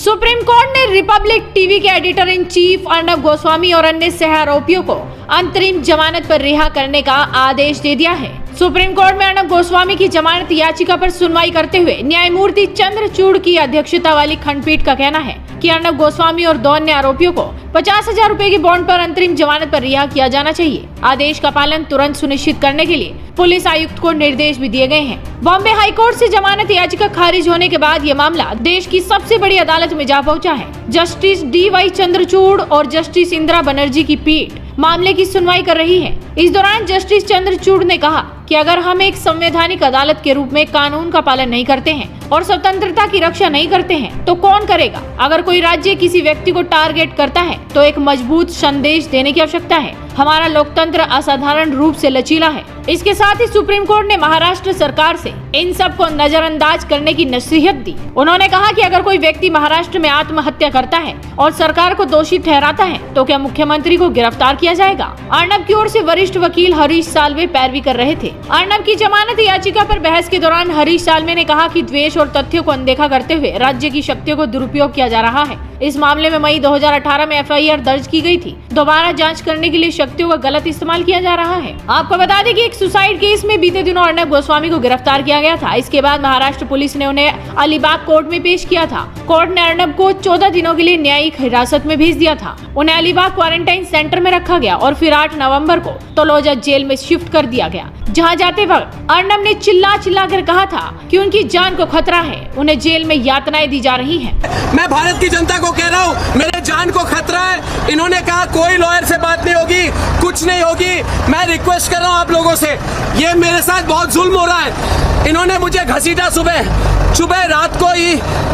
Supreme court ने Republic TV के editor in chief Arnab Goswami और अन्य सह आरोपियों को अंतरिम जमानत पर रिहा करने का आदेश दे दिया है। सुप्रीम कोर्ट में अर्नब गोस्वामी की जमानत याचिका पर सुनवाई करते हुए न्यायमूर्ति चंद्रचूड़ की अध्यक्षता वाली खंडपीठ का कहना है कि अर्नब गोस्वामी और 2 अन्य आरोपियों को 50,000 रुपए की बॉन्ड पर अंतरिम जमानत पर रिहा किया जाना चाहिए। आदेश का पालन तुरंत सुनिश्चित करने के लिए पुलिस आयुक्त को निर्देश भी दिए गए हैं। बॉम्बे हाई कोर्ट से जमानत याचिका खारिज होने के बाद ये मामला देश की सबसे बड़ी अदालत में जा पहुंचा है। जस्टिस DY चंद्रचूड़ और जस्टिस इंदिरा बनर्जी की पीठ मामले की सुनवाई कर रही है। इस दौरान जस्टिस चंद्रचूड़ ने कहा कि अगर हम एक संवैधानिक अदालत के रूप में कानून का पालन नहीं करते हैं और स्वतंत्रता की रक्षा नहीं करते हैं तो कौन करेगा। अगर कोई राज्य किसी व्यक्ति को टारगेट करता है तो एक मजबूत संदेश देने की आवश्यकता है। हमारा लोकतंत्र असाधारण रूप से लचीला है। इसके साथ ही सुप्रीम कोर्ट ने महाराष्ट्र सरकार से इन सब को नजरअंदाज करने की नसीहत दी। उन्होंने कहा कि अगर कोई व्यक्ति महाराष्ट्र में आत्महत्या करता है और सरकार को दोषी ठहराता है तो क्या मुख्यमंत्री को गिरफ्तार किया जाएगा। अर्नब की ओर से वरिष्ठ वकील हरीश साल्वे पैरवी कर रहे थे। अर्नब की जमानत याचिका पर बहस के दौरान हरीश साल्वे ने कहा कि द्वेष और तथ्यों को अनदेखा करते हुए राज्य की शक्तियों को दुरुपयोग किया जा रहा है। इस मामले में मई 2018 में FIR दर्ज की गई थी। दोबारा जांच करने के लिए शक्तियों का गलत इस्तेमाल किया जा रहा है। आपको बता दें कि एक सुसाइड केस में बीते दिनों अर्नब गोस्वामी को गिरफ्तार किया गया था। इसके बाद महाराष्ट्र पुलिस ने उन्हें अलीबाग कोर्ट में पेश किया था। कोर्ट ने अर्नब को 14 दिनों के लिए न्यायिक हिरासत में भेज दिया था। उन्हें अलीबाग क्वारंटाइन सेंटर में रखा गया और फिर 8 नवंबर को तलोजा जेल में शिफ्ट कर दिया गया। जहां जाते वक्त अर्नब ने चिल्ला कर कहा था कि उनकी जान को खतरा है, उन्हें जेल में यातनाएं दी जा रही हैं। मैं भारत की जनता को कह रहा हूँ, मेरे जान को खतरा है। इन्होंने कहा कोई लॉयर से बात नहीं होगी, कुछ नहीं होगी। मैं रिक्वेस्ट कर रहा हूँ आप लोगों से, ये मेरे साथ बहुत जुल्म हो रहा है। इन्होंने मुझे घसीटा, सुबह रात को ही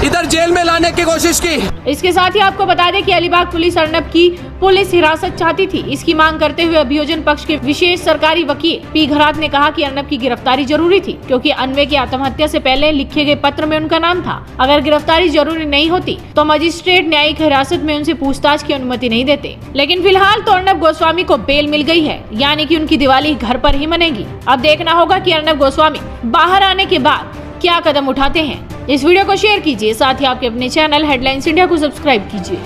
इधर जेल में लाने की कोशिश की। इसके साथ ही आपको बता दें कि अलीबाग पुलिस अर्नब की पुलिस हिरासत चाहती थी। इसकी मांग करते हुए अभियोजन पक्ष के विशेष सरकारी वकील P घरात ने कहा कि अर्नब की गिरफ्तारी जरूरी थी क्योंकि अन्वय की आत्महत्या से पहले लिखे गए पत्र में उनका नाम था। अगर गिरफ्तारी जरूरी नहीं होती तो मजिस्ट्रेट न्यायिक हिरासत में उनसे पूछताछ की अनुमति नहीं देते। लेकिन फिलहाल तो अर्नब गोस्वामी को बेल मिल गई है, यानी कि उनकी दिवाली घर पर ही मनेगी। अब देखना होगा कि अर्नब गोस्वामी बाहर आने के बाद क्या कदम उठाते हैं। इस वीडियो को शेयर कीजिए, साथ ही आपके अपने चैनल हेडलाइंस इंडिया को सब्सक्राइब कीजिए।